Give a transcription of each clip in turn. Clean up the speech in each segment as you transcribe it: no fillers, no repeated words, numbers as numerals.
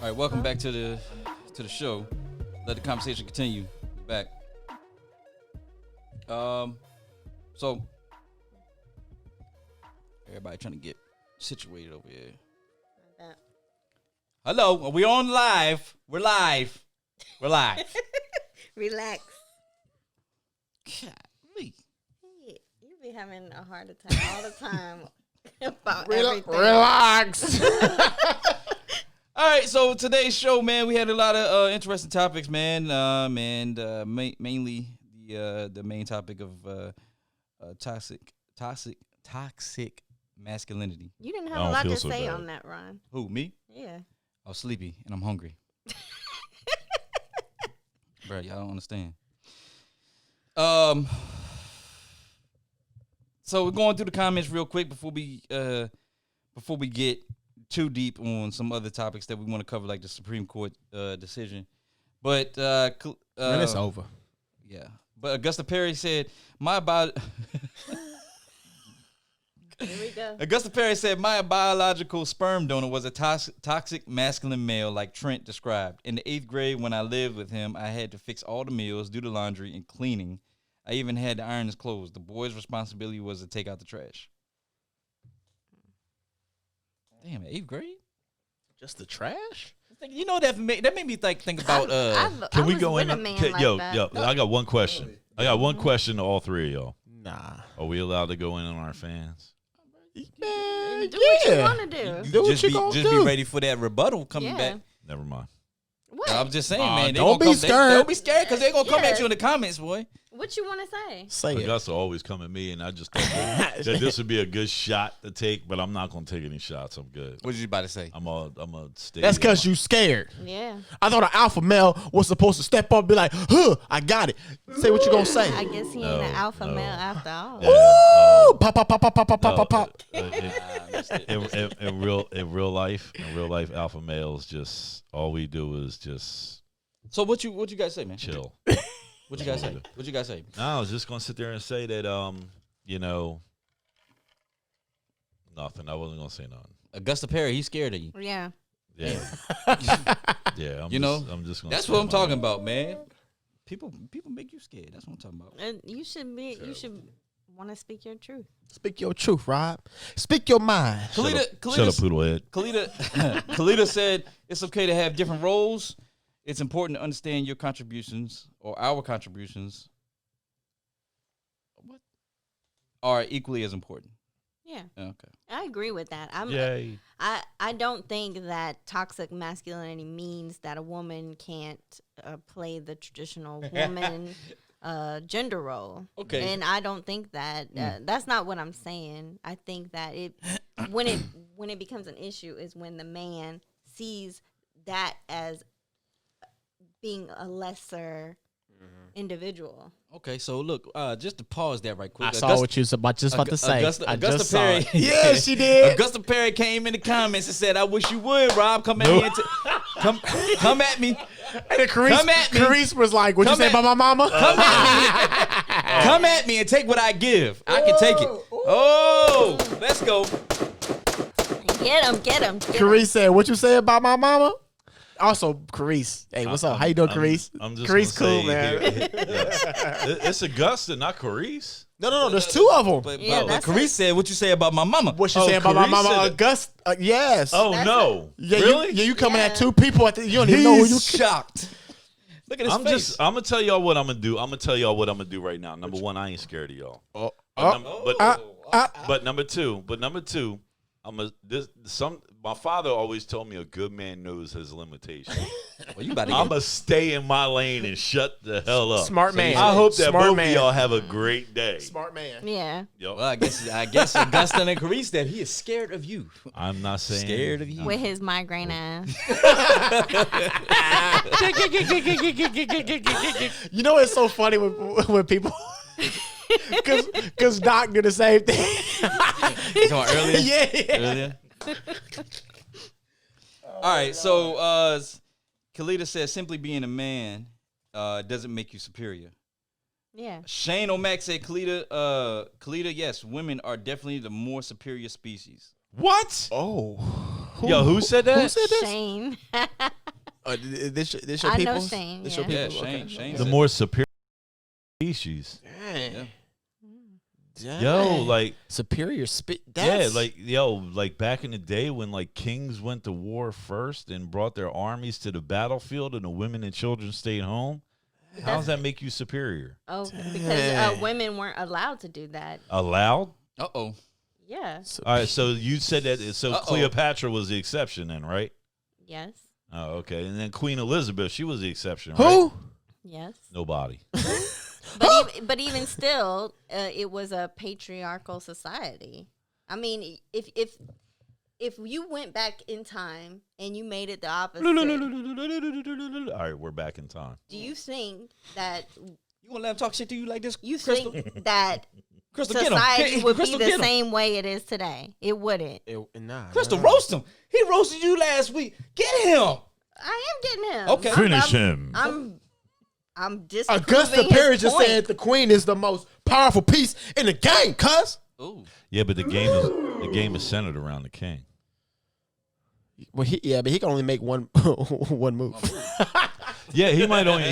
All right, welcome back to the show. Let the conversation continue. Back. So everybody trying to get situated over here. Hello, are we on live? We're live. We're live. Relax. Golly. You be having a heart attack all the time about everything. Relax. All right, so today's show, man, we had a lot of interesting topics, man. Mainly the main topic of toxic masculinity. You didn't have a lot to say on that, Ron. Who, me? Yeah. I was sleepy and I'm hungry. Bro, y'all don't understand. So we're going through the comments real quick before we get too deep on some other topics that we want to cover, like the Supreme Court decision. But And it's over. Yeah. But Augusta Perry said, Here we go. Augusta Perry said, my biological sperm donor was a toxic masculine male like Trent described. In the 8th grade, when I lived with him, I had to fix all the meals, do the laundry, and cleaning. I even had to iron his clothes. The boy's responsibility was to take out the trash. Damn, 8th grade? Just the trash? You know, that made me think about... Can we go in? Yo, that. I got one question. I got one question to all three of y'all. Nah. Are we allowed to go in on our fans? Man, Do what you want to do. Do what you just do. be ready for that rebuttal coming Yeah. back. Never mind. What? I'm just saying, man. They don't gonna be scared. Don't be scared because they're going to come Yeah. at you in the comments, boy. What you want to say? Say it. Augusta always come at me, and I just thought that this would be a good shot to take, but I'm not going to take any shots. I'm good. What did you about to say? I'm a stay. That's because you scared. Yeah. I thought an alpha male was supposed to step up and be like, huh, I got it. Say what you gonna say. I guess he ain't an alpha male after all. Yeah. Ooh, pop, pop, pop, pop, pop, pop, pop, pop. In real life, alpha males just all we do is just So what you guys say, man? chill. What you guys say? What you guys say? No, I was just gonna sit there and say that nothing. I wasn't gonna say nothing. Augusta Perry, he's scared of you. Yeah. Yeah, yeah. I'm just gonna. That's say what I'm my- talking about, man. People make you scared. That's what I'm talking about. And you should want to speak your truth. Speak your truth, Rob. Speak your mind. Shut up, Poodlehead. Kalita said it's okay to have different roles. It's important to understand your contributions or our contributions are equally as important. Yeah. Okay. I agree with that. Yay. I don't think that toxic masculinity means that a woman can't play the traditional woman gender role. Okay. And I don't think that that's not what I'm saying. I think that when it becomes an issue is when the man sees that as being a lesser individual. Okay, so look, just to pause that right quick. I saw what you was about to say. Augusta Perry. Yeah, she did. Augusta Perry came in the comments and said, "I wish you would, Rob, come at me. Come at me. And then Carice was like, "What you say about my mama?" Come at me. Come at me and take what I give. I can take it. Oh, let's go. Get him. Carice said, "What you say about my mama?" Also, Carice. Hey, what's up? How you doing, Carice? I'm just Carice gonna cool, say man. It's Augusta, not Carice. No. There's two of them. But that's Carice said, "What you say about my mama?" What you saying about my Carice mama? said it. Augusta? Yes. Oh That's no! Yeah, really? you coming Yeah. at two people. You don't even know who you. He's shocked. Look at his face. I'm gonna tell y'all what I'm gonna do. I'm gonna tell y'all what I'm gonna do right now. Number one, I ain't scared of y'all. But number two, my father always told me a good man knows his limitations. Well, you about to I'm get gonna stay in my lane and shut the hell up. Smart man. I hope that Smart both man. of y'all have a great day. Smart man. Yeah. Yo, Well, I guess Augusta and Carice that he is scared of you. I'm not saying Scared of you. With his migraine ass. You know it's so funny when people, because Doc did the same thing. You talking earlier? Yeah. Earlier? All right, so Kalita says simply being a man doesn't make you superior. Yeah. Shane O'Mac said Kalita, yes, women are definitely the more superior species. what? Oh. Yo, who said that? Who said this? Shane. This your I know people? Shane, This yeah. your Yeah, people? Shane The said more superior species. Dang. Yeah. Dang. Yo, like superior yeah, like back in the day when like kings went to war first and brought their armies to the battlefield and the women and children stayed home. How does that make you superior? Oh, because Dang. women weren't allowed to do that. Allowed? Uh-oh. Yeah. All right, so you said that. So Uh-oh. Cleopatra was the exception, then, right? Yes. Oh, okay. And then Queen Elizabeth, she was the exception, right? Who? Yes. Nobody. But even still, it was a patriarchal society. I mean, if you went back in time and you made it the opposite, All right, we're back in time. do you think that You gonna let him talk shit to you like this? you Crystal? think that Crystal, get him. society would be Crystal, the get him. same way it is today? It wouldn't. Nah. Crystal, nah. roast him. He roasted you last week. Get him. I am getting him. Okay. Finish him. I'm just Augusta Perry just said the queen is the most powerful piece in the game, cuz. Ooh. Yeah, but the game is centered around the king. Well, but he can only make one one move. Yeah, he might only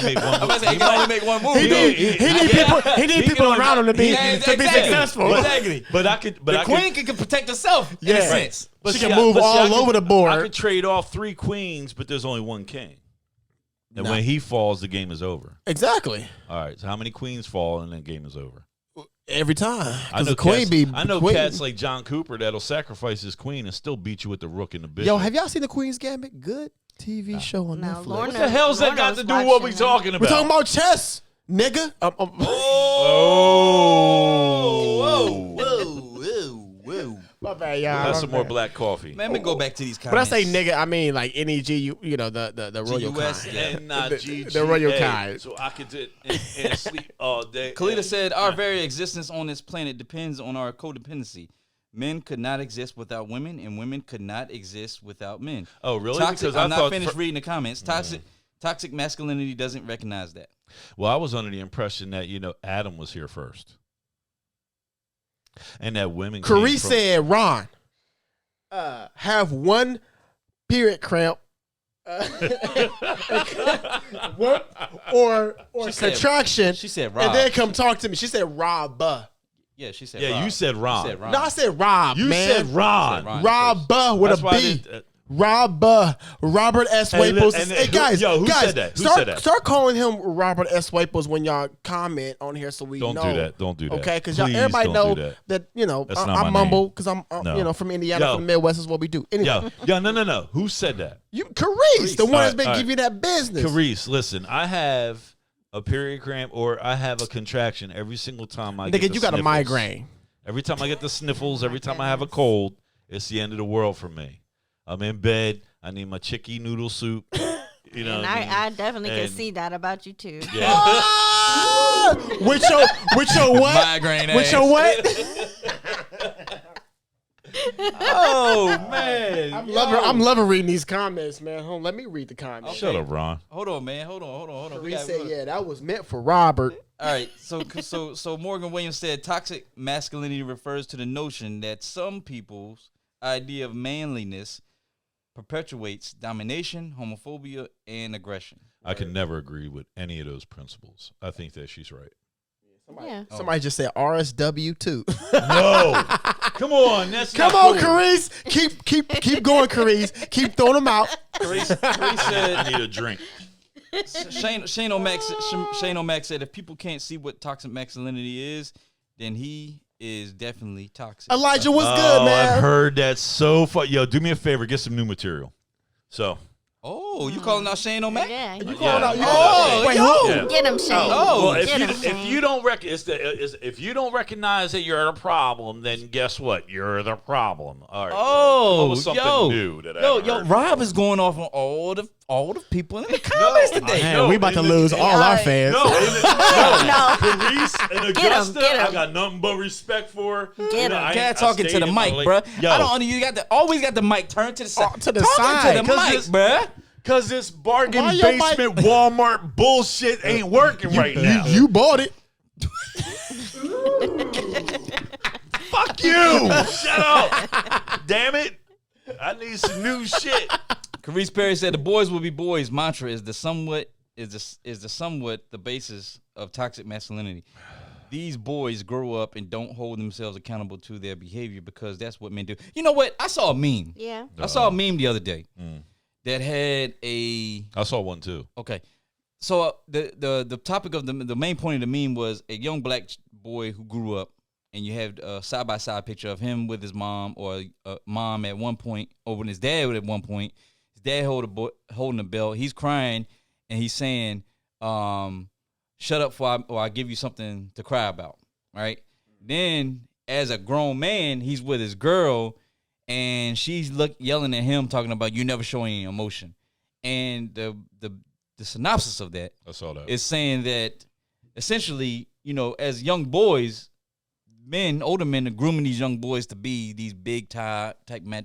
make one. I'm about to say, he can only make one move. He need people around him to be exactly. successful. Exactly. But I could. But The I queen can protect herself in a sense. But She see, can move but see, all over the board. I could trade off 3 queens, but there's only 1 king. And when he falls, the game is over. Exactly. All right. So how many queens fall and the game is over? Every time. I know The queen cats, be I know queen. cats like John Cooper that'll sacrifice his queen and still beat you with the rook and the bishop. Yo, have y'all seen the Queen's Gambit? Good TV show on No, Netflix. Lorna- what the hell's that got to do with what we talking about? We're talking about chess, nigga. Whoa, whoa, whoa. My bad, y'all. Have My some more bad. black coffee. Man, let me go back to these When I comments. say nigga, I mean like NEG, you know, the royal GUS, kind. yeah. And not The- GGA, the royal kind. so I could sit and sleep all day. Kalita said, our very existence on this planet depends on our codependency. Men could not exist without women, and women could not exist without men. Oh, really? Toxic, Because I I'm not thought finished reading the comments. Toxic masculinity doesn't recognize that. Well, I was under the impression that Adam was here first, and that women. came Carice from- said, Ron, have one period cramp. One or She said- contraction. She said Rob. and then come talk to me. She said Rob. Yeah, she said Yeah, Rob. you said Ron. You said Ron. No, I said Rob. You man. said Ron. Ron. Rob with That's a why I B. did- Rob Robert S. Hey, Waples. and Hey who- guys, yo, who guys, said that? Who start, said that? start calling him Robert S. Waples when y'all comment on here, so we Don't know. do that. Don't do that. Okay, because Please everybody don't know do that That's not I my mumble name. because I'm No. from Indiana, Yo. from the Midwest is what we do. Anyway, No. Who said that? you Carice, the one that's been All right. giving you that business. Carice, listen. I have a period cramp or I have a contraction every single time I get Nigga, the you got a sniffles. migraine. Every time I get the sniffles, every time I have a cold, it's the end of the world for me. I'm in bed. I need my chicky noodle soup. You know And what I mean? I definitely can And- see that about you too. Yeah. Ah! with your what? Migraine With ass. your what? Oh, man. I'm loving reading these comments, man. Hold on, let me read the comments. Shut up, Ron. Hold on, man. Hold on. Carice said, yeah, that was meant for Robert. All right, so Morgan Williams said toxic masculinity refers to the notion that some people's idea of manliness perpetuates domination, homophobia, and aggression. I can never agree with any of those principles. I think that she's right. Yeah. Somebody just said RSW too. No, come on, that's Come not on, cool. Carice. Keep going, Carice. Keep throwing them out. Carice I said, need a drink. Shane O'Mac said, if people can't see what toxic masculinity is, then he is definitely toxic. Elijah, what's Oh, good, man? I've heard that so far. Yo, do me a favor, get some new material. So, Oh, you calling out Shane O'Mac? Yeah. You You calling out? Oh, wait, yo. who? Yeah. Get him, Shane. Oh, well, if Get him, you Shane. don't if you don't recognize that you're the problem, then guess what? You're the problem. All right. Come up Oh, with something yo, new that I yo, haven't yo, heard. Rob is going off on all the people in the comments today. Man, we about to lose all our fans. No, No. Carice and Get 'em, Augusta, get 'em. I got nothing but respect for. Get 'em. I Cat talking to stayed the in my mic, lane. bruh. Yo, I don't. You got always got the mic turned to the side. To the Talking side, to the 'cause mic, this- bruh. Cause this bargain Why your basement Walmart bullshit ain't working right now. You bought it. Fuck you! Shut up! Damn it! I need some new shit. Carice Perry said the boys will be boys mantra is the somewhat the basis of toxic masculinity. These boys grow up and don't hold themselves accountable to their behavior because that's what men do. You know what? I saw a meme. Yeah. I saw a meme the other day that had a. I saw one too. Okay, so the topic of the main point of the meme was a young black boy who grew up, and you had a side by side picture of him with his mom or mom at one point, or when his dad at one point. His dad holding a belt. He's crying and he's saying, "Shut up, or I give you something to cry about." Right? Then, as a grown man, he's with his girl, and she's yelling at him, talking about you never show any emotion. And the synopsis of that I saw that. is saying that essentially, as young boys, older men are grooming these young boys to be these big type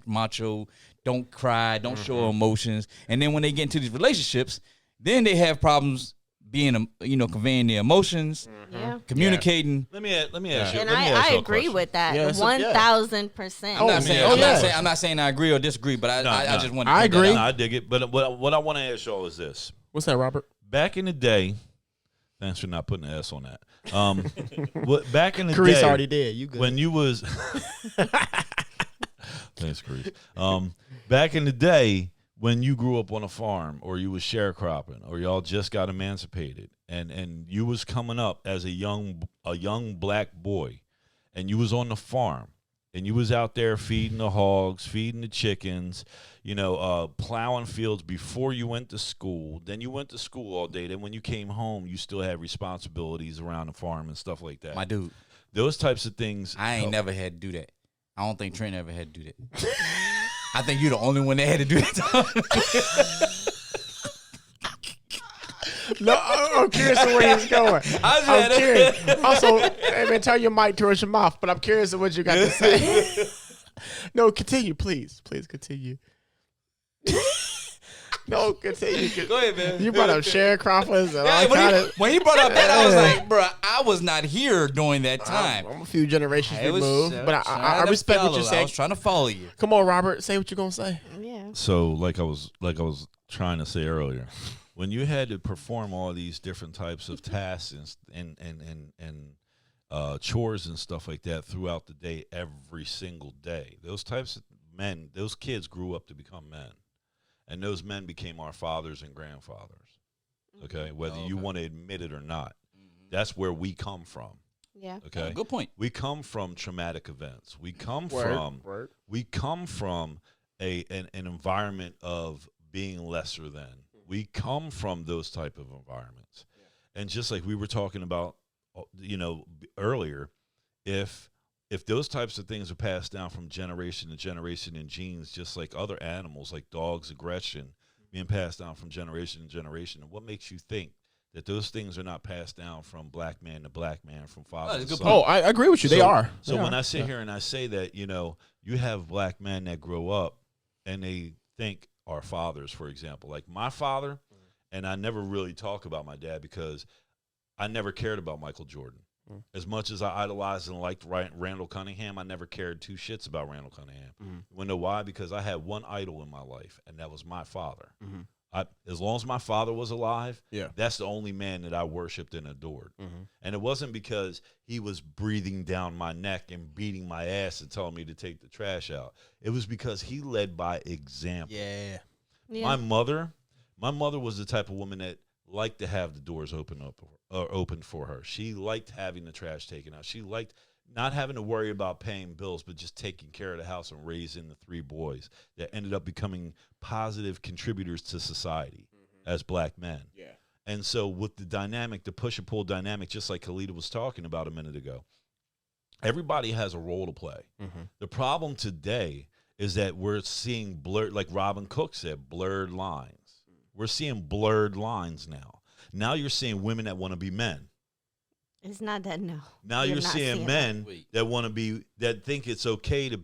macho, don't cry, don't show emotions. And then when they get into these relationships, then they have problems being, conveying their emotions, communicating. Let me ask you. And let me ask I you a agree question. with that. Yeah, 1,000%. I'm not saying I agree or disagree, but I just want to. I agree. No, I dig it. But what I want to ask y'all is this. What's that, Robert? Back in the day, thanks for not putting an S on that. Back in the Carice day, already did. You good? when you was thanks, Carice. Back in the day, when you grew up on a farm, or you was sharecropping, or y'all just got emancipated, and you was coming up as a young black boy, and you was on the farm, and you was out there feeding the hogs, feeding the chickens, plowing fields before you went to school. Then you went to school all day. Then when you came home, you still had responsibilities around the farm and stuff like that. My dude, Those types of things. I ain't never had to do that. I don't think Trent ever had to do that. I think you're the only one that had to do that. No, I'm curious of where he's going. I'm curious. Also, hey man, turn your mic towards your mouth, but I'm curious of what you got to say. No, continue, please. Please continue. No, continue. Go ahead, man. You brought up sharecroppers and all kind of. When he brought up that, I was like, bro, I was not here during that time. I'm a few generations I was removed, but I trying to respect what follow. you're I saying. was trying to follow you. Come on, Robert, say what you're gonna say. Yeah. So, like I was trying to say earlier, when you had to perform all these different types of tasks and chores and stuff like that throughout the day, every single day, those types of men, those kids grew up to become men, and those men became our fathers and grandfathers. Okay, whether you want to admit it or not, that's where we come from. Yeah. Okay, Good point. we come from traumatic events. We come Word. from an environment of being lesser than. We come from those type of environments. And just like we were talking about, earlier, if those types of things are passed down from generation to generation in genes, just like other animals, like dogs' aggression being passed down from generation to generation, what makes you think that those things are not passed down from black man to black man, from father to son? Oh, I agree with you. They are. So when I sit here and I say that, you have black men that grow up and they think our fathers, for example, like my father, and I never really talk about my dad because I never cared about Michael Jordan. As much as I idolized and liked Randall Cunningham, I never cared two shits about Randall Cunningham. You wanna know why? Because I had one idol in my life, and that was my father. As long as my father was alive, that's the only man that I worshipped and adored. And it wasn't because he was breathing down my neck and beating my ass and telling me to take the trash out. It was because he led by example. Yeah. My mother was the type of woman that liked to have the doors opened for her. She liked having the trash taken out. She liked not having to worry about paying bills, but just taking care of the house and raising the three boys that ended up becoming positive contributors to society as black men. Yeah. And so with the dynamic, the push and pull dynamic, just like Khalida was talking about a minute ago, everybody has a role to play. The problem today is that we're seeing blurred, like Robin Cook said, blurred lines. We're seeing blurred lines now. Now you're seeing women that want to be men. It's not that, no. Now you're seeing men that want to be, that think it's okay to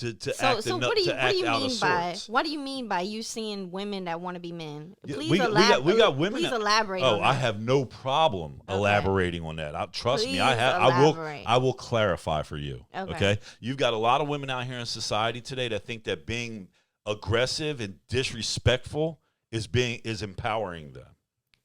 act So enough, what do you out of mean by sorts. what do you mean by you seeing women that want to be men? Yeah, Please we got women. Please elaborate. Oh, on I that. have no problem Okay. elaborating on that. Trust me, I Please have. elaborate. I will clarify for you. Okay. You've got a lot of women out here in society today that think that being aggressive and disrespectful is empowering them,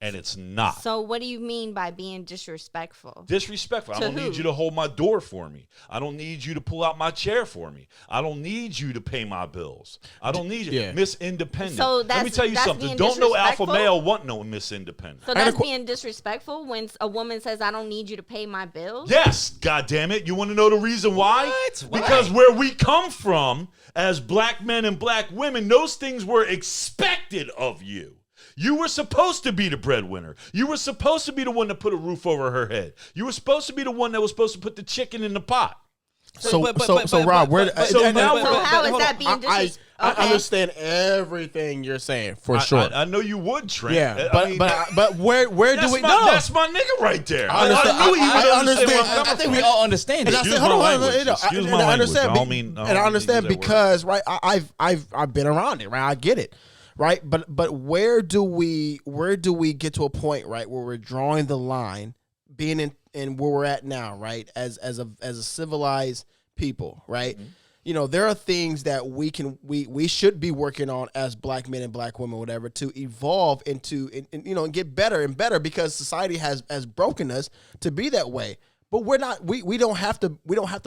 and it's not. So what do you mean by being disrespectful? Disrespectful. I To don't who? need you to hold my door for me. I don't need you to pull out my chair for me. I don't need you to pay my bills. I don't need you. Yeah. Miss Independent. So Let me that's- tell you that's something. being Don't no alpha disrespectful? male want no Miss Independent. So that's being disrespectful when a woman says, "I don't need you to pay my bills." Yes, God damn it. You want to know the reason why? What? Why? Because where we come from as black men and black women, those things were expected of you. You were supposed to be the breadwinner. You were supposed to be the one that put a roof over her head. You were supposed to be the one that was supposed to put the chicken in the pot. So Rob, So how is that being disrespectful? I understand everything you're saying for sure. I know you would, Trent. Yeah, I mean, but where do we know? That's my nigga right there. I understand. I knew he would I understand. Where I'm understand. coming I think from. we all understand it. And I said, Excuse hold my on, language. Excuse my I understand. language. I don't mean- I and I don't understand mean to use that because right, I've been around it, right? I get it, right? But where do we get to a point, right, where we're drawing the line, being in where we're at now, right, as a civilized people, right? Mm-hmm. You know, there are things that we should be working on as black men and black women, whatever, to evolve into and get better and better because society has broken us to be that way. But we're not. We don't have to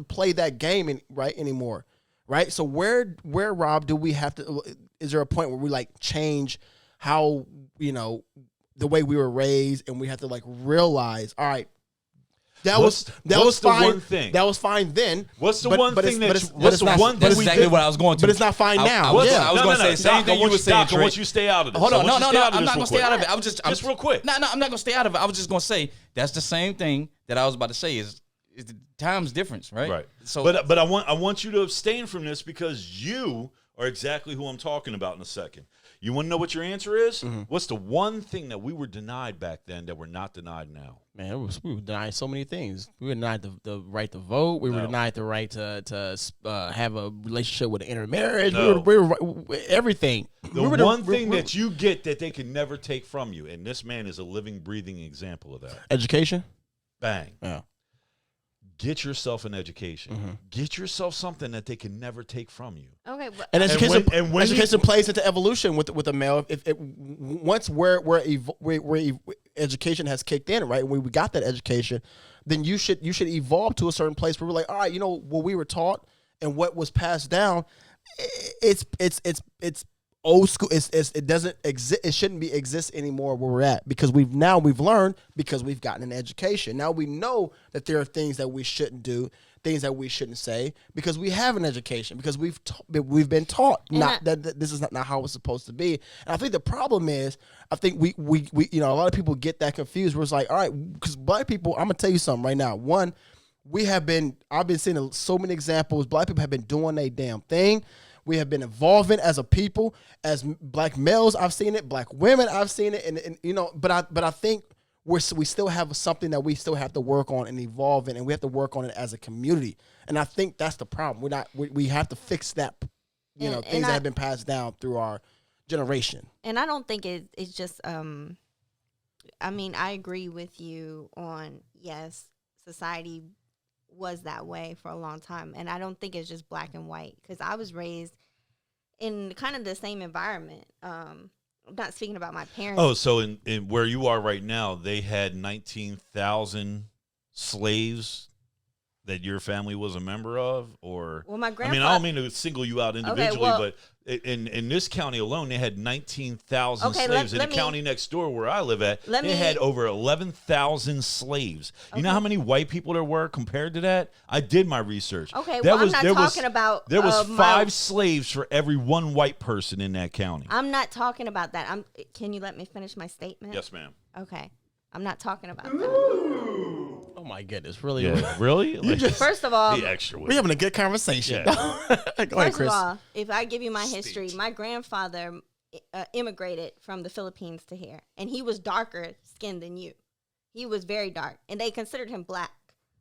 play that game anymore, right? So where Rob do we have to? Is there a point where we like change how the way we were raised and we have to like realize, all right. That was fine. One thing? That was fine then. What's the but- one but thing it's- that? but What's it's the not- one but thing it's we exactly did? what I was going to. But it's not fine now. I was Yeah. going to say the same Doc, thing you were saying, Doc, I Trent. want you to stay out of this. Hold on, no, I'm I'm not going to stay out of it. I was just real quick. No, I'm not going to stay out of it. I was just going to say that's the same thing that I was about to say is the time's difference, right? Right. So, but I want you to abstain from this because you are exactly who I'm talking about in a second. You want to know what your answer is? Mm-hmm. What's the one thing that we were denied back then that we're not denied now? Man, we were denied so many things. We were denied the right to vote. We were denied the right to have a relationship with an intermarriage. No. We were everything. The one thing that you get that they can never take from you, and this man is a living, breathing example of that. education. Bang. Yeah. Get yourself an education. Get yourself something that they can never take from you. Okay, but And education, when education plays into evolution with a male. If once where education has kicked in, right? When we got that education, then you should evolve to a certain place where we're like, all right, what we were taught and what was passed down, it's old school. It doesn't exist. It shouldn't exist anymore where we're at because we've learned because we've gotten an education. Now we know that there are things that we shouldn't do, things that we shouldn't say because we have an education because we've been taught that this is not how it's supposed to be. And I think the problem is I think we a lot of people get that confused. Where it's like, all right, because black people, I'm gonna tell you something right now. One, I've been seeing so many examples. Black people have been doing their damn thing. We have been evolving as a people, as black males. I've seen it. Black women, I've seen it. And but I think we still have something that we still have to work on and evolve in, and we have to work on it as a community. And I think that's the problem. We have to fix that. Things that have been passed down through our generation. And I don't think it's just. I mean, I agree with you on yes, society was that way for a long time, and I don't think it's just black and white because I was raised in kind of the same environment. I'm not speaking about my parents. Oh, so in where you are right now, they had 19,000 slaves that your family was a member of, or Well, my I grandfather. mean, I don't mean to single you out individually, well- but in this county alone, they had 19,000 Okay, slaves. let In the me- county next door where I live at, let they me- had over 11,000 slaves. You know Okay. how many white people there were compared to that? I did my research. Okay, That well, was- I'm there not was- talking about. There was my- 5 slaves for every one white person in that county. I'm not talking about that. Can you let me finish my statement? Yes, ma'am. Okay. I'm not talking about that. Oh my goodness, really? Yeah, really? Like, First of all, the extra We're having a good conversation. Yeah. Go ahead, First Chris. of all, if I give you my history, my grandfather immigrated from the Philippines to here, and he was darker skinned than you. He was very dark, and they considered him black.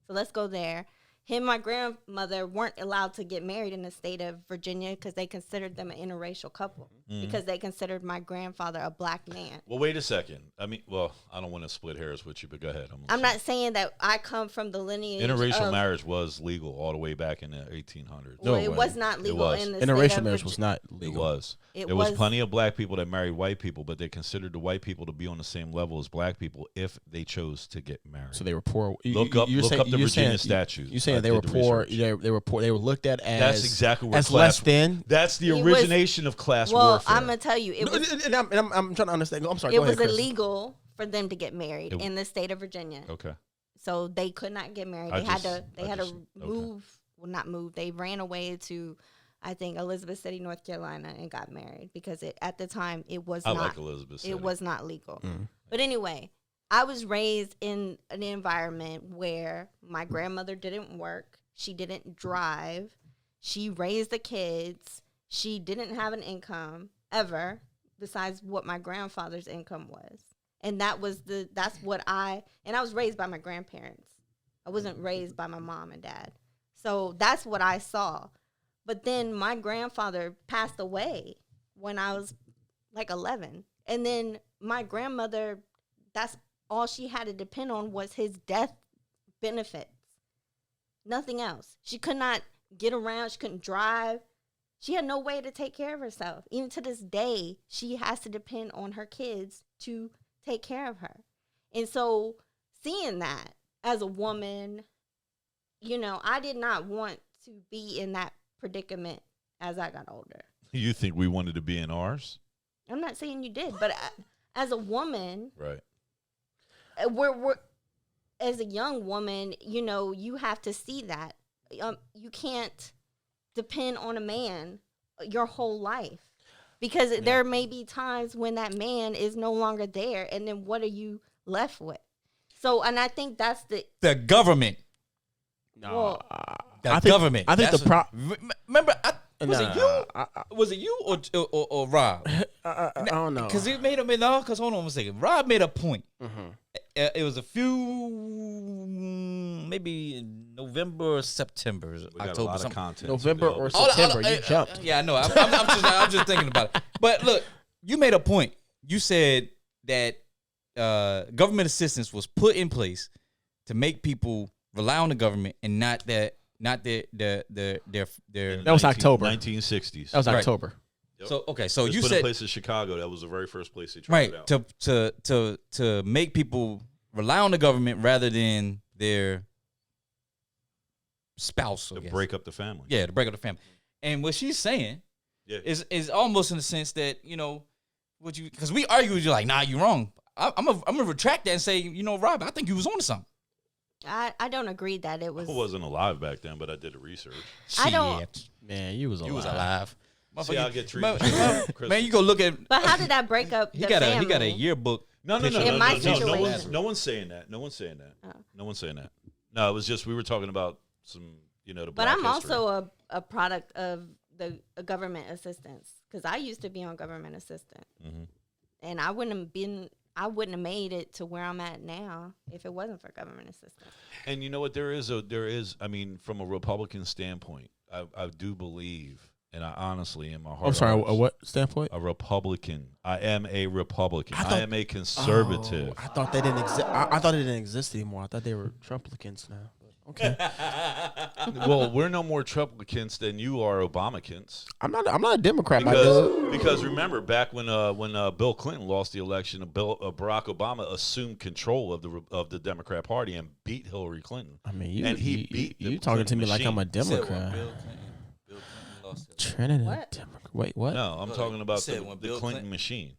So let's go there. him and my grandmother weren't allowed to get married in the state of Virginia because they considered them an interracial couple because they considered my grandfather a black man. Well, wait a second. I mean, well, I don't want to split hairs with you, but go ahead. I'm not saying that I come from the lineage Interracial of, marriage was legal all the way back in the 1800s. well, No it way. was not legal was. in the Interracial state of marriage was not It legal. was. It There was was- plenty of black people that married white people, but they considered the white people to be on the same level as black people if they chose to get married. So they were poor. Look up the Virginia statutes. You saying I they were did the poor? research. They were poor. They were looked at as That's exactly what as class less than. That's the It was- origination of class well, warfare. I'm gonna tell you, it No, was and I'm trying to understand. I'm sorry. it Go ahead, was Chris. illegal for them to get married It- in the state of Virginia. Okay. So they could not get married. I They had just- to. They I had just- to okay. move. Well, not move. They ran away to, I think, Elizabeth City, North Carolina, and got married because at the time it was I not. like Elizabeth City. It was not legal. Mm. But anyway, I was raised in an environment where my grandmother didn't work. She didn't drive. She raised the kids. She didn't have an income ever, besides what my grandfather's income was. And that's what I was raised by my grandparents. I wasn't raised by my mom and dad. So that's what I saw. But then my grandfather passed away when I was like 11. And then my grandmother, that's all she had to depend on was his death benefits. Nothing else. She could not get around. She couldn't drive. She had no way to take care of herself. Even to this day, she has to depend on her kids to take care of her. And so seeing that as a woman, I did not want to be in that predicament as I got older. You think we wanted to be in ours? I'm not saying you did, but as a woman, Right. we're as a young woman, you have to see that. You can't depend on a man your whole life because there may be times when that man is no longer there, and then what are you left with? So, and I think that's The government. well, The think- government. I think That's the remember, was Nah, it you? I Was it you or Rob? don't know. Because it made him no. Because hold on one second. Rob made a point. Mhm. It was a few, maybe in November or September, We got October, a lot of something. content. November still. or September. You jumped. Yeah, I know. I'm just thinking about it. But look, you made a point. You said that government assistance was put in place to make people rely on the government and not their. That was October. 1960s. That was Right. October. Yep. So okay, so It was you put said in place in Chicago. That was the very first place they tried it right out. to make people rely on the government rather than their spouse. I To guess. break up the family. Yeah, to break up the family. And what she's saying Yeah. is almost in the sense that because we argue with you like, nah, you're wrong. I'm gonna retract that and say, Rob, I think you was on to something. I don't agree that it I was. wasn't alive back then, but I did the research. I don't- Shit. Man, you was alive. You was alive. See how I get treated. Man, you go look at. But how did that break up He the got family? a yearbook. No. picture. In my No situation. one's saying that. No one's saying that. Oh. No one's saying that. No, it was just we were talking about some, the But Black I'm history. also a product of the government assistance because I used to be on government assistance, Mhm. and I wouldn't have made it to where I'm at now if it wasn't for government assistance. And you know what? There is. I mean, from a Republican standpoint, I do believe, and I honestly, in my heart, I'm sorry. of hearts, What standpoint? a Republican. I am a Republican. I I, thought- am a conservative. Oh, I thought they didn't exist. I thought it didn't exist anymore. I thought they were Trumplicans now. Okay. Well, we're no more Trumplicans than you are Obamacans. I'm not a Democrat, my dude. Because remember back when Bill Clinton lost the election, Barack Obama assumed control of the Democrat Party and beat Hillary Clinton. I mean, beat the you talking to me Clinton like I'm a machine. Democrat. Bill Clinton lost it. Trinity What? Democrat. Wait, what? No, I'm talking about said the when the Bill Clinton Clinton- machine.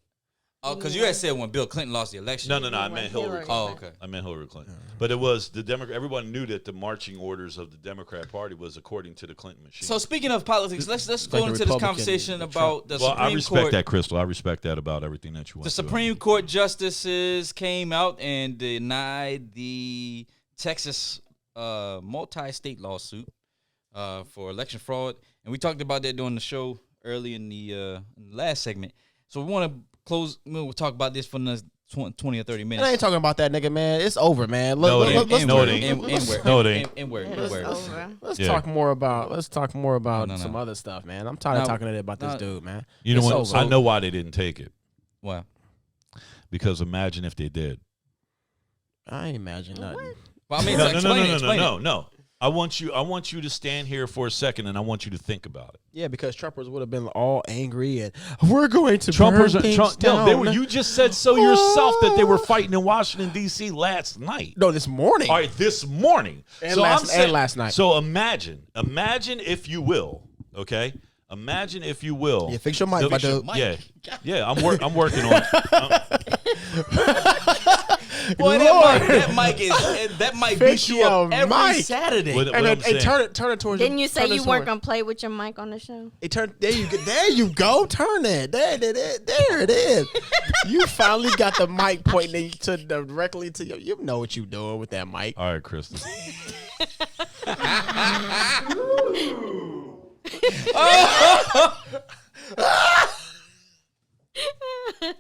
Oh, because you had said when Bill Clinton lost the election. No, I When meant Hillary Hillary- Clinton. Oh, okay. I meant Hillary Clinton. But it was the Democrat. Everyone knew that the marching orders of the Democrat Party was according to the Clinton machine. So speaking of politics, let's go like the into this Republican, conversation the about the well, I Supreme respect Court. that, Crystal. I respect that about everything that you want. The Supreme Court justices came out and denied the Texas multi-state lawsuit for election fraud, and we talked about that during the show early in the last segment. So we want to close. We'll talk about this from the 20 or 30 And I minutes. ain't talking about that nigga, man. It's over, man. No, it ain't. Let's No, it ain't. No, it ain't. It's over. Let's Yeah. talk more about No. some other stuff, man. I'm tired of talking about this dude, man. You know It's what? over. I know why they didn't take it. Wow. Because imagine if they did. I ain't imagine nothing. Well, I mean, No. explain it. I want you to stand here for a second, and I want you to think about it. Yeah, because Trumpers would have been all angry and we're going to burn things down. You just said so yourself that they were fighting in Washington D.C. last night. No, this morning. All right, this morning And so last- I'm saying, and last night. So imagine if you will, okay? Imagine if you will. Yeah, fix your mic, my dude. Yeah. I'm working on it. Boy, that mic beats you up your every mic. Saturday. What And I'm then saying. turn it towards. Didn't you say turn you this weren't towards- gonna play with your mic on the show? There you go. Turn it. There it is. You finally got the mic pointing directly to you. You know what you doing with that mic. All right, Kristen.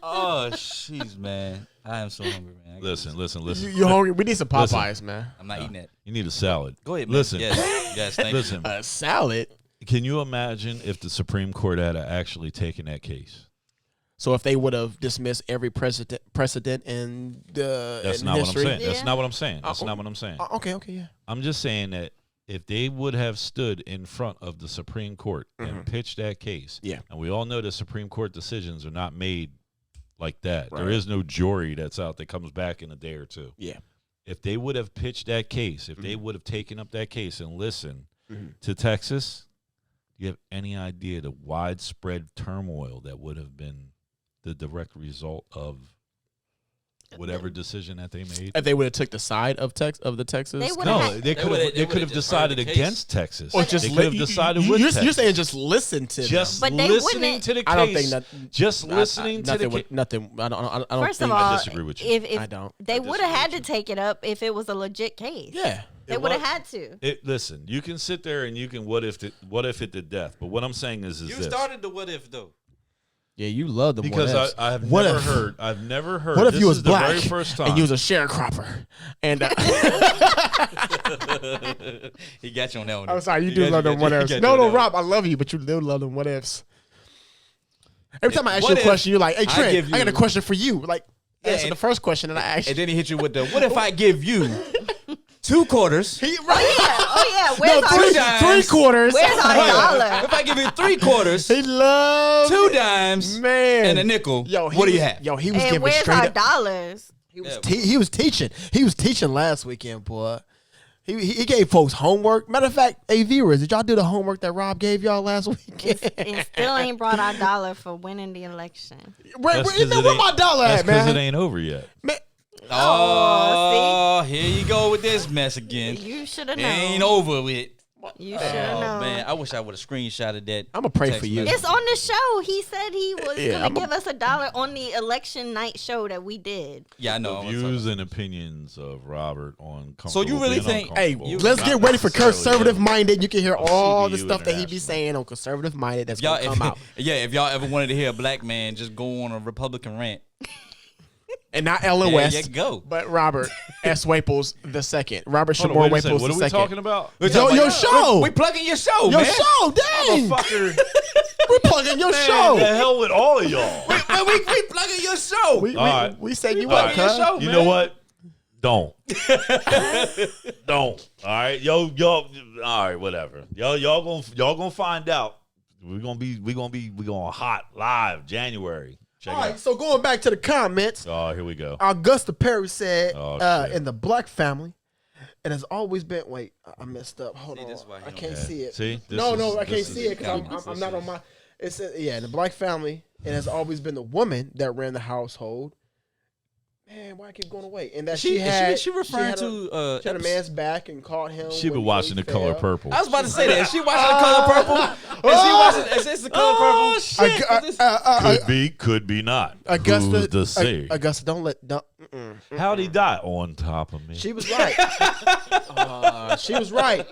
Oh, jeez, man. I am so hungry, man. Listen. You hungry? We need some Popeyes, man. I'm not eating that. You need a salad. Go ahead, man. Listen. Yes, thank Listen. A salad. Can you imagine if the Supreme Court had actually taken that case? So if they would have dismissed every precedent in the That's in not history, what I'm saying. That's Yeah. not what I'm saying. That's not what I'm saying. Okay, yeah. I'm just saying that if they would have stood in front of the Supreme Court and pitched that case, Yeah. and we all know the Supreme Court decisions are not made like that. Right. There is no jury that's out that comes back in a day or two. Yeah. If they would have pitched that case, if they would have taken up that case and listened Mhm. to Texas, do you have any idea the widespread turmoil that would have been the direct result of whatever decision that they made? If they would have took the side of the Texas, They would've No, had- they could would've- have just decided heard the case. against Texas. or just they could have decided with Texas. You're saying just listen to Just them. But they listening wouldn't- to the case. I don't think that. Just listening to the nothing. case. Nothing. I don't First think. of all, disagree with you. If I don't. they I would have disagree had with to take it up if it was a legit case. Yeah. They It would have was- had to. Listen, you can sit there and you can what if it to death. But what I'm saying is You this. started the what if, though. Yeah, you love them Because what ifs. I've What never if- heard. I've never heard. What if this you was is the black very first time. and you was a sharecropper? And He got you on that one. I'm sorry, you He do got love them got what he ifs. got you No, on that one. Rob, I love you, but you do love them what ifs. Every time I ask What you a if question, you're like, "Hey, I Trent, give I got a you- question for you." Like, Yeah, answer and- the first question, and I asked you. And then he hit you with the, what if I give you 2 quarters? Right? Oh yeah, No, where's three quarters. Where's our dollar? If I give you 3 quarters, He loves 2 dimes, man and a nickel, Yo, what do you have? Yo, he was And giving where's straight our up. dollars? He was teaching. He was teaching last weekend, boy. He gave folks homework. Matter of fact, hey viewers, did y'all do the homework that Rob gave y'all last weekend? And still ain't brought our dollar for winning the election. Where That's 'cause it where ain't- my dollar That's at, because man? it ain't over yet. Man, Oh, here you go with this mess again. You should have It known. ain't over with. You should have Oh known. man, I wish I would have screenshotted that. I'ma pray text for you. message. It's on the show. He said he was Yeah, gonna I'ma- give us $1 on the election night show that we did. Yeah, I know. The I'm views and opinions of Robert on. So you really think- Hey, uncomfortable, let's not get ready for necessarily conservative him. minded. You can hear all the CBU stuff that he be International. saying on conservative minded. That's y'all, gonna come out, yeah, if y'all ever wanted to hear a black man just go on a Republican rant, and not Ellen there West, you go. but Robert S. Waples the second. Robert Hold on, Shamor wait a second. Waples What the are we second. talking about? Your show. We plugging your show, Your man. show, dang. Motherfucker. We plugging your Man, show. the hell with all of y'all. Man, we plugging your show. We All right. we said you All up, right. cuz. show. You man. know what? Don't. Don't. All right, y'all. All right, whatever. Y'all gonna find out. We gonna hot live January. Check All it right, out. so going back to the comments, Oh, here we go. Augusta Perry said, Oh, shit. in the black family, it has always been. Wait, I messed up. Hold See, on, this is why he I don't- can't Yeah. see it. See? This No, is- I can't this see is- it because I'm not on my. It said, yeah, in the black family, it has always been the woman that ran the household. Man, why I keep going away? And that she had she referring had to she had a man's back and caught him. She when been watching he The Color fell. Purple. I was about to say that. Is she watching The Color Purple? Is she watching? Is this The Color Purple? Shit. Could be not. Augusta, Who's to say? Augusta, don't. How'd he die? On top of me. She was right. She was right.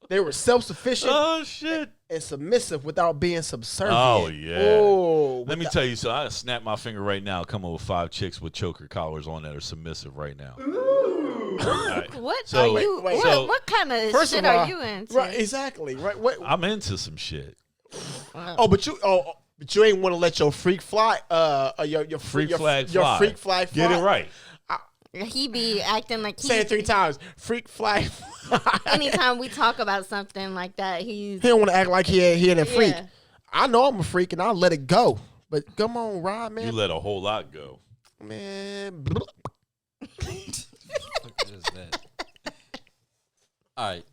They were self-sufficient Oh shit. and submissive without being subservient. Oh yeah. Oh, Let me tell you, so I snap my finger right now. Come up with 5 chicks with choker collars on that are submissive right now. All right. What So- are you? wait, what kind of First shit of all, are you into? Right, exactly. Right. What? I'm into some shit. But you ain't want to let your freak fly. Your Freak your, flag your fly. freak flag fly. Get it right. He be acting like Say it 3 times. Freak flag. Fly. anytime we talk about something like that, he's He don't want to act like he ain't a freak. Yeah. I know I'm a freak and I'll let it go. But come on, Rod, man. You let a whole lot go. Man. What is that? All right.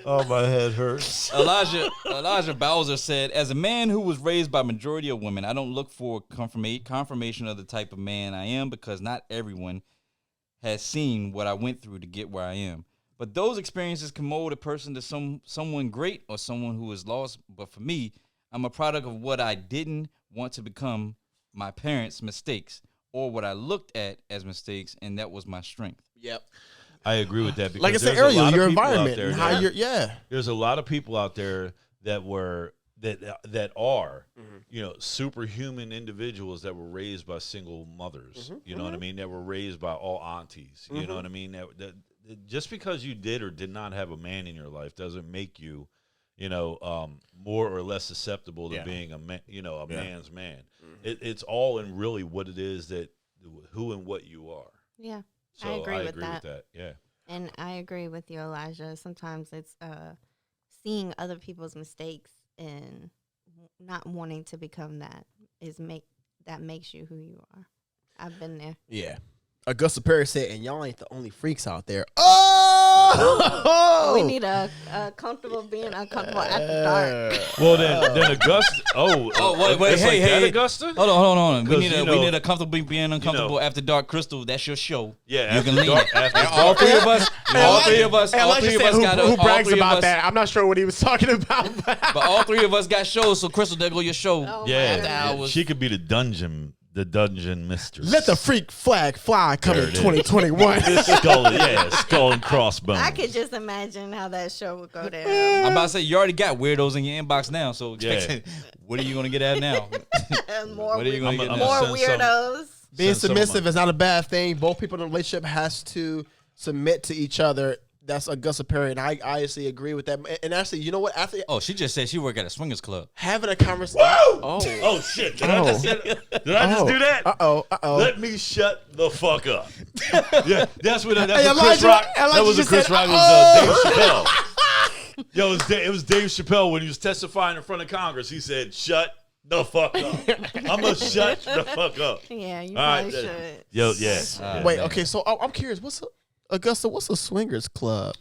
Oh, my head hurts. Elijah Bowser said, "As a man who was raised by majority of women, I don't look for confirmation of the type of man I am because not everyone has seen what I went through to get where I am. But those experiences can mold a person to someone great or someone who is lost. But for me, I'm a product of what I didn't want to become, my parents' mistakes, or what I looked at as mistakes, and that was my strength." Yep. I agree with that. Because Like I said there's a earlier, lot of your people out environment there and how that- you're, There's a lot of people out there that are superhuman individuals that were raised by single mothers. You know what I mean? That were raised by all aunties. You know what I mean? That just because you did or did not have a man in your life doesn't make you, more or less susceptible to being a man, man's man. It's all in really what it is that who and what you are. Yeah, So I agree with that. Yeah. And I agree with you, Elijah. Sometimes it's seeing other people's mistakes and not wanting to become that makes you who you are. I've been there. yeah. Augusta Perry said, and y'all ain't the only freaks out there. Oh! We need a comfortable being uncomfortable after dark. Well, then Augusta. Wait, it's hey, like that, hey. Augusta. Hold on. We 'Cause, need a comfortable being uncomfortable after dark. Crystal, that's your show. Yeah, you after can lean dark- it. after And dark. all three of us, all three of us got who brags all three of about us- that. I'm not sure what he was talking about. But all three of us got shows. So Crystal, there go your show. Oh, Yeah, my hours. she could be the dungeon mistress. Let the freak flag fly come There in it is. 2021. skull and crossbones. I could just imagine how that show would go down. I'm about to say you already got weirdos in your inbox now. So Yeah. what are you gonna get at now? More What are you gonna get I'm now? more send some- weirdos. Being Send some of submissive is not a bad thing. Both people in a relationship has to submit to each other. That's Augusta Perry, and I honestly agree with that. And actually, you know what? After Oh, she just said she work at a swingers club. having a conversation, Oh shit! Did I just do that? Uh-oh. Let me shut the fuck up. Yeah, that's what Hey, Chris Elijah- Rock. Elijah That was just Chris said, Rock. It was Dave Chappelle. Yo, it was Dave Chappelle when he was testifying in front of Congress. He said, "Shut the fuck up." I'm gonna shut the fuck up. Yeah, you All right, probably should. Yo, yeah. Wait, man. okay. So I'm curious. Augusta? What's a swingers club?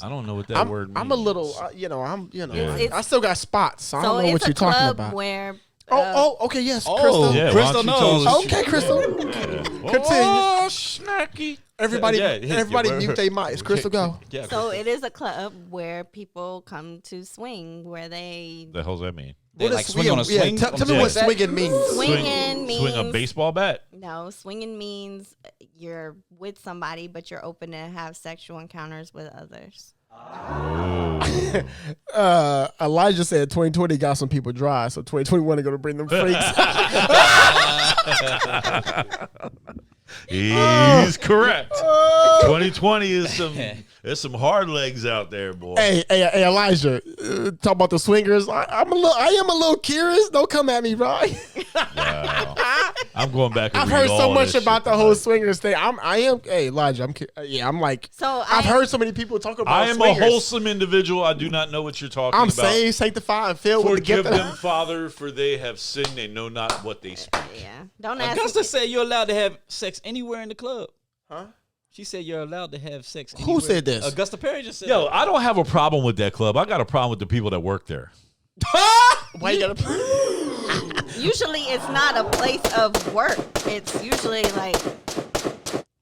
I don't know what that word means. I'm a little, It's- I still got spots. So I So don't know it's what a you're talking club about. where Okay, yes, Oh, Crystal. Yeah, why Crystal don't you tell knows. us- Okay, Crystal. Continue. Oh, snacky. Everybody, Yeah, yeah, everybody yeah, mute their mics. Crystal, go. Yeah. so it is a club where people come to swing, where they The hell's that mean? They What like is swing on a swinging? swing. Yeah, tell me Yeah. what swinging means. swinging means Swing a baseball bat. No, swinging means you're with somebody, but you're open to have sexual encounters with others. Elijah said 2020 got some people dry, so 2021 is going to bring them freaks. He's correct. 2020 is there's some hard legs out there, boy. Hey, Elijah, talk about the swingers. I am a little curious. Don't come at me, bro. Wow. I'm going back. And I've read heard so all much this about shit the whole tonight. swingers thing. Hey, Elijah, I'm like, So I've heard so many people talk about I am swingers. a wholesome individual. I do not know what you're talking I'm about. saved, sanctified, and filled with the Forgive gift. them, Father, for they have sinned. They know not what they speak. Yeah, don't ask. Augusta said you're allowed to have sex anywhere in the club. Huh? She said you're allowed to have sex. Who anywhere. said this? Augusta Perry just said. Yo, that. I don't have a problem with that club. I got a problem with the people that work there. Why you gotta? Usually, it's not a place of work. It's usually like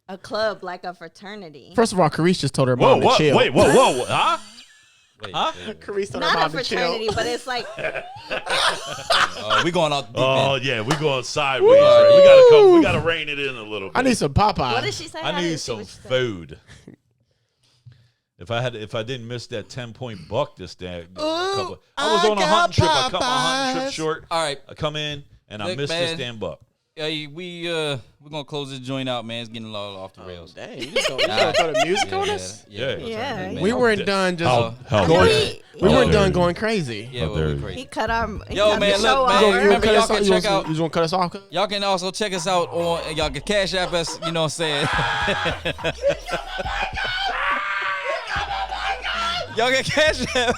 a club, like a fraternity. First of all, Carice just told her Whoa, mom to what? chill. Wait, whoa, huh? Wait. Carice Not a fraternity, but it's like We going out the deep Oh end. yeah, we going sideways. Right? We gotta rein it in a little bit. I need some Popeye. what did she say? I didn't need see some what she said. food. If I didn't miss that 10-point buck this day, I was on a hunting trip. I cut my hunting trip short. All right. I come in and I Look, missed man. this damn buck. We're gonna close this joint out, man. It's getting a little off the rails. Dang, you just gonna throw the music on us? Yeah. Yeah, We weren't done just How going. dare you. We How weren't dare done you. going crazy. Yeah, How well, dare we you. crazy. he cut our. He Yo, cut man, the look, show man. off. You Remember, gonna y'all cut us can off? check out. You gonna cut us off? Y'all can also check us out on. Y'all can cash app us. You know what I'm saying? Y'all can cash app.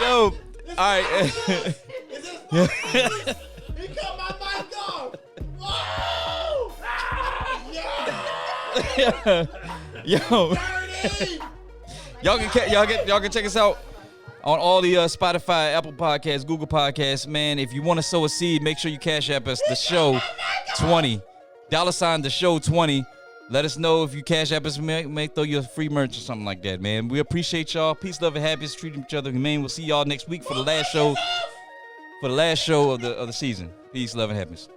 Yo, all right. He cut my mic off. Yo, y'all can check us out on all the Spotify, Apple Podcasts, Google Podcasts. Man, if you want to sow a seed, make sure you cash app us the show 20 $ the show 20. Let us know if you cash app us. May throw you a free merch or something like that, man. We appreciate y'all. Peace, love, and happiness. Treat each other humane. We'll see y'all next week for the last show. For the last show of the season. Peace, love, and happiness.